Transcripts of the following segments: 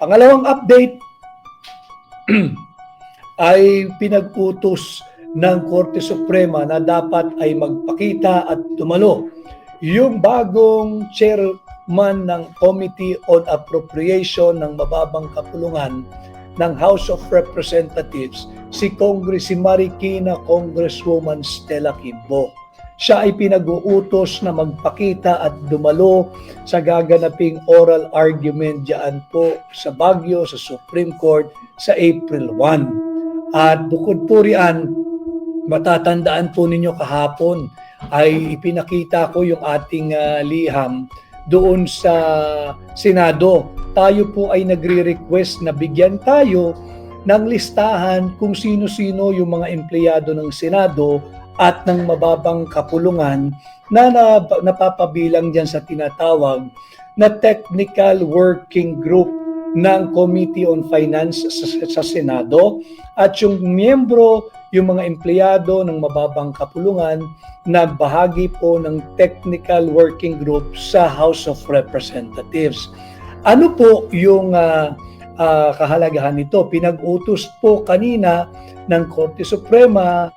Pangalawang update ay pinag-utos ng Korte Suprema na dapat ay magpakita at dumalo yung bagong chairman ng Committee on Appropriation ng mababang kapulungan ng House of Representatives, si Marikina Congresswoman Stella Kimbo. Siya ay pinag-uutos na magpakita at dumalo sa gaganaping oral argument diyan po sa Baguio, sa Supreme Court sa April 1. At bukod po riyan, matatandaan po ninyo kahapon ay ipinakita ko yung ating liham doon sa Senado. Tayo po ay nagre-request na bigyan tayo ng listahan kung sino-sino yung mga empleyado ng Senado at ng mababang kapulungan na napapabilang dyan sa tinatawag na Technical Working Group ng Committee on Finance sa Senado at yung miyembro, yung mga empleyado ng mababang kapulungan na bahagi po ng Technical Working Group sa House of Representatives. Ano po yung kahalagahan nito? Pinag-utos po kanina ng Korte Suprema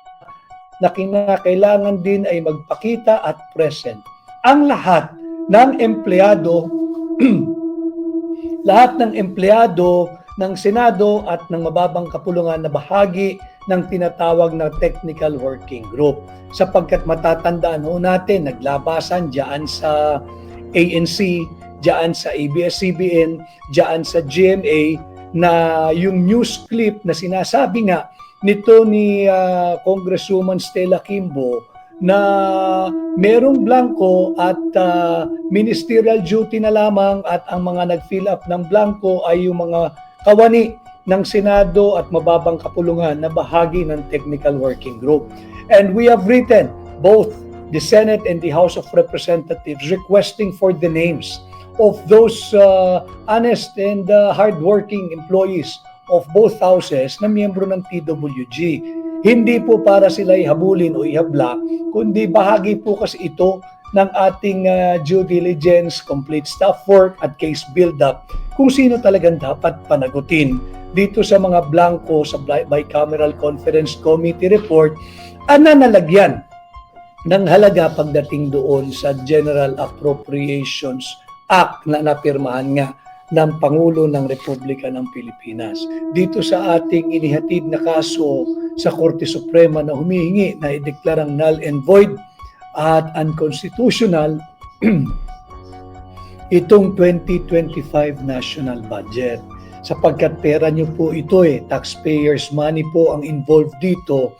na kinakailangan din ay magpakita at present ang lahat ng empleyado ng Senado at ng mababang kapulungan na bahagi ng tinatawag na Technical Working Group. Sapagkat matatandaan ho natin, naglabasan diyan sa ANC, diyan sa ABS-CBN, diyan sa GMA na yung news clip na sinasabi nga nito ni Congresswoman Stella Kimbo na merong blanco at ministerial duty na lamang at ang mga nag-fill up ng blanco ay yung mga kawani ng Senado at mababang kapulungan na bahagi ng Technical Working Group. And we have written both the Senate and the House of Representatives requesting for the names of those honest and hardworking employees of both houses na miyembro ng TWG. Hindi po para sila ihabulin o ihabla, kundi bahagi po kasi ito ng ating due diligence, complete staff work at case build-up kung sino talagang dapat panagutin dito sa mga blanco sa Bicameral Conference Committee report na nalagyan ng halaga pagdating doon sa General Appropriations Act na napirmahan nga ng Pangulo ng Republika ng Pilipinas. Dito sa ating inihatid na kaso sa Korte Suprema na humihingi na ideklarang null and void at unconstitutional itong 2025 national budget. Sapagkat pera nyo po ito taxpayers money po ang involved dito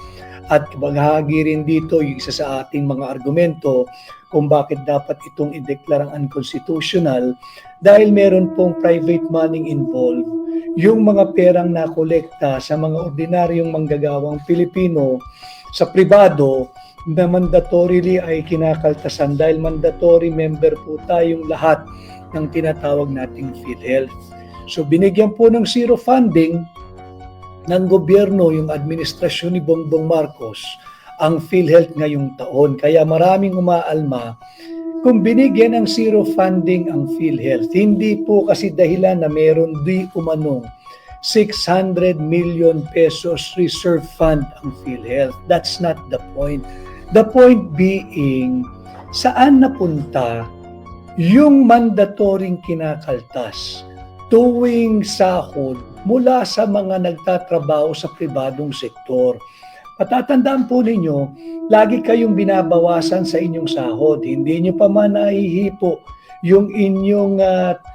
at bahagi rin dito yung isa sa ating mga argumento kung bakit dapat itong ideklarang unconstitutional dahil meron pong private money involved. Yung mga perang nakolekta sa mga ordinaryong manggagawang Pilipino sa pribado na mandatorily ay kinakaltasan dahil mandatory member po tayong lahat ng tinatawag nating PhilHealth. So binigyan po ng zero funding ng gobyerno yung administrasyon ni Bongbong Marcos ang PhilHealth ngayong taon. Kaya maraming umaalma kung binigyan ng zero funding ang PhilHealth. Hindi po kasi dahilan na meron di umanong 600 million pesos reserve fund ang PhilHealth. That's not the point. The point being, saan napunta yung mandatoring kinakaltas tuwing sahod mula sa mga nagtatrabaho sa pribadong sektor. Patatandaan po ninyo, lagi kayong binabawasan sa inyong sahod. Hindi nyo pa man nahihipo yung inyong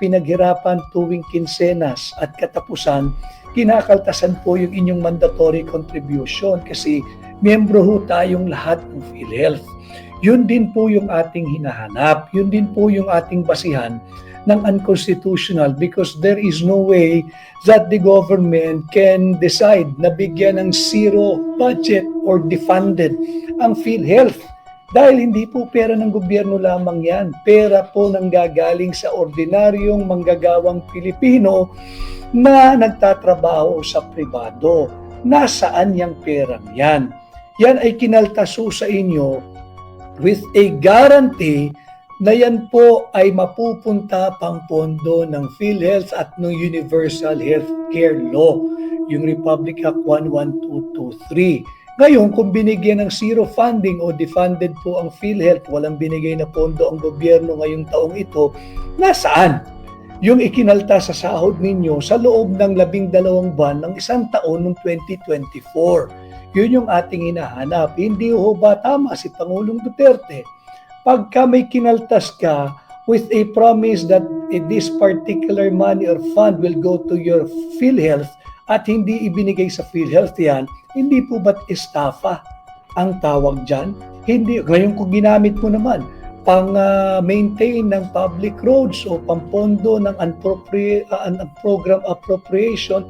pinaghirapan tuwing kinsenas at katapusan, kinakaltasan po yung inyong mandatory contribution kasi miyembro ho tayong lahat ng PhilHealth. Yun din po yung ating hinahanap. Yun din po yung ating basihan ng unconstitutional because there is no way that the government can decide na bigyan ng zero budget or defunded ang PhilHealth. Dahil hindi po pera ng gobyerno lamang yan. Pera po nang gagaling sa ordinaryong manggagawang Pilipino na nagtatrabaho sa pribado. Nasaan yung perang yan? Yan ay kinaltaso sa inyo with a guarantee na yan po ay mapupunta pang pondo ng PhilHealth at ng Universal Healthcare Law, yung Republic Act 11223. Ngayon, kung binigyan ng zero funding o defunded po ang PhilHealth, walang binigay na pondo ang gobyerno ngayong taong ito, nasaan yung ikinalta sa sahod ninyo sa loob ng 12 buwan ng isang taon ng 2024? Yun yung ating hinahanap. Hindi ho ba tama si Pangulong Duterte? Pagka may kinaltas ka with a promise that this particular money or fund will go to your PhilHealth at hindi ibinigay sa PhilHealth yan, hindi po ba't estafa ang tawag dyan? Hindi. Ngayon kung ginamit mo naman pang maintain ng public roads o pampondo ng program appropriation,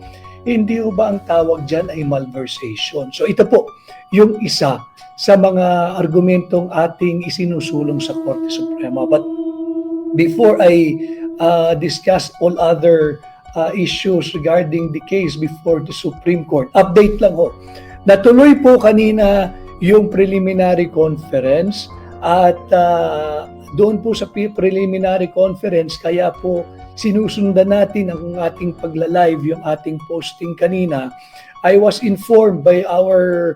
hindi ho ba ang tawag dyan ay malversation? So ito po yung isa sa mga argumentong ating isinusulong sa Korte Suprema. But before I discuss all other issues regarding the case before the Supreme Court, update lang ho. Natuloy po kanina yung preliminary conference at doon po sa preliminary conference, kaya po sinusundan natin ang ating pagla-live, yung ating posting kanina. I was informed by our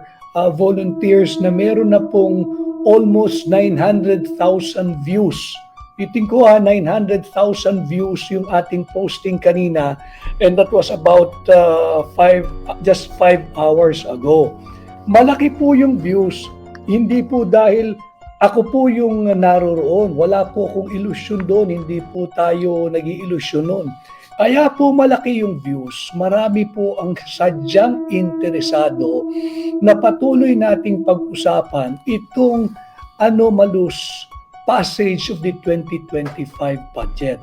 volunteers na meron na pong almost 900,000 views. Iting ko 900,000 views yung ating posting kanina, and that was about just 5 hours ago. Malaki po yung views, hindi po dahil ako po yung naroroon. Wala po akong ilusyon doon, hindi po tayo nag-iilusyon noon. Kaya po malaki yung views, marami po ang sadyang interesado na patuloy nating pag-usapan itong anomalous passage of the 2025 budget.